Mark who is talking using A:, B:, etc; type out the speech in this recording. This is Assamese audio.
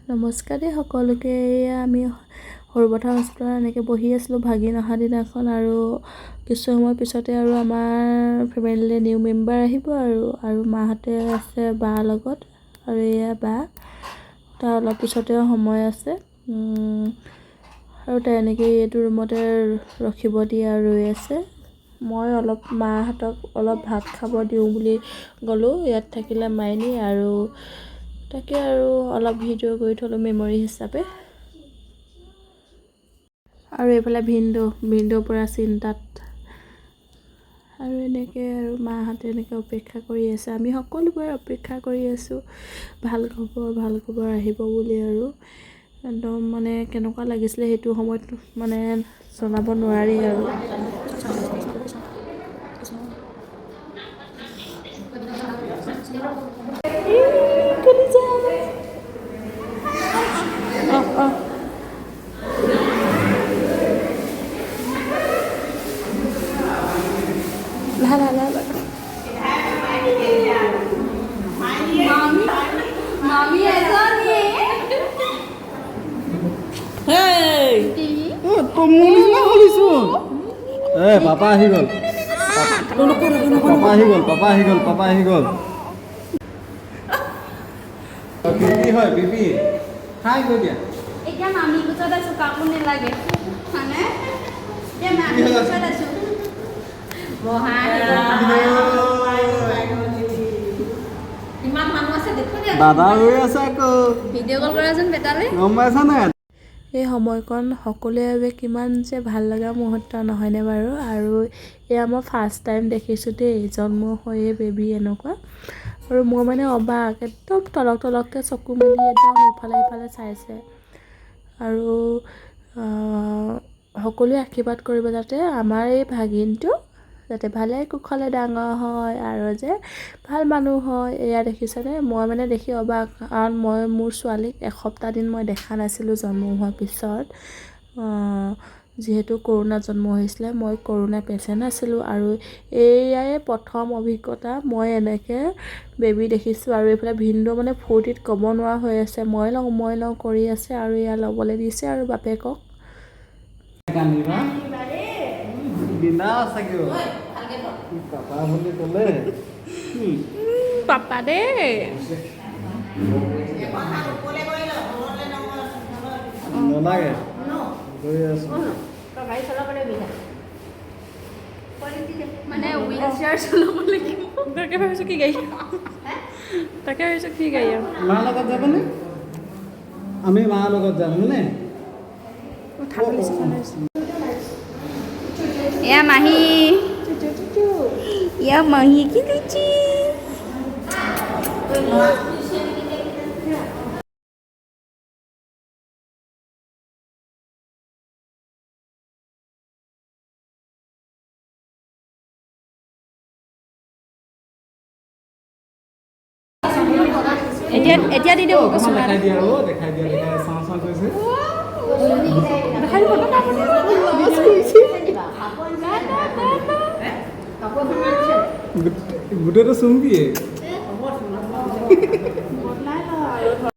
A: নমস্কাৰ দেই সকলোকে। আমি সৰুপথাৰ হস্পিটেলত এনেকৈ বহি আছিলোঁ ভাগিন অহা দিনাখন, আৰু কিছু সময় পিছতে আৰু আমাৰ ফেমিলিলৈ নিউ মেম্বাৰ আহিব আৰু মাহঁতে আছে বাৰ লগত, আৰু এয়া বা তাৰ অলপ পিছতে সময় আছে, আৰু তাই এনেকৈ এইটো ৰুমতে ৰখিব দিয়ে আৰু ৰৈ আছে। মই অলপ মাহঁতক অলপ ভাত খাব দিওঁ বুলি গ'লোঁ, ইয়াত থাকিলে মাইনী, আৰু তাকে আৰু অলপ ভিডিঅ' কৰি থ'লোঁ মেমৰি হিচাপে। আৰু এইফালে ভিনদেউ পৰা চিন্তাত, আৰু এনেকৈ আৰু মাহঁতে এনেকৈ অপেক্ষা কৰি আছে। আমি সকলোবোৰে অপেক্ষা কৰি আছোঁ ভাল খবৰ আহিব বুলি। আৰু একদম মানে কেনেকুৱা লাগিছিলে সেইটো সময়ত মানে জনাব নোৱাৰি আৰু।
B: পাপা আহি গ'ল। বিবি হয় বিবি। হাই কৈ দিয়া।
C: এতিয়া মামী কোচত আছো, কাকো নেলাগে মানে এতিয়া মামী কোচত আছো। ইমান মানুহ আছে দেখো দিয়া।
B: দাদা ৰৈ আছে আকৌ।
C: ভিডিঅ' কল কৰাচোন বেটালে।
B: গম পাইছা নাই?
A: এই সময়কণ সকলোৰে বাবে কিমান যে ভাল লগা মুহূৰ্ত নহয়নে বাৰু। আৰু এয়া মই ফাৰ্ষ্ট টাইম দেখিছোঁ দেই, জন্ম হৈয়ে বেবী এনেকুৱা। আৰু মই মানে অবাক, একদম তলককৈ চকু মেলি একদম ইফালে চাইছে। আৰু সকলোৱে আশীৰ্বাদ কৰিব যাতে আমাৰ এই ভাগিনটো যাতে ভালে কুশলে ডাঙৰ হয়, আৰু যে ভাল মানুহ হয়। এয়া দেখিছেনে, মই মানে দেখি অবাক, কাৰণ মোৰ ছোৱালীক এসপ্তাহ দিন মই দেখা নাছিলোঁ জন্ম হোৱাৰ পিছত। যিহেতু কৰোণাত জন্ম হৈছিলে, মই কৰোণা পেচেণ্ট আছিলোঁ, আৰু এয়াই প্ৰথম অভিজ্ঞতা মই এনেকৈ বেবী দেখিছোঁ। আৰু এইফালে ভিনদেউ মানে ফূৰ্তিত ক'ব নোৱাৰা হৈ আছে, মই লওঁ কৰি আছে, আৰু এয়া ল'বলৈ দিছে আৰু বাপেকক।
B: পাপা বুলি ক'লে
A: পাপা দেই।
B: নালাগে গৈ আছো।
C: মানে হুইল চেয়াৰ চলাব লাগিব।
A: তাকে ভাবিছোঁ কি গাড়ী
B: মাৰ লগত যাবনে? আমি মাৰ লগত যাম হয়নে?
C: এয়া মাহী, এয়া মাহী কি দিচ্ছি। এতিয়া দি দিওঁ
B: দেখাই দিয়া চাওঁ কৈছে। গোটেইটো চুমকিয়ে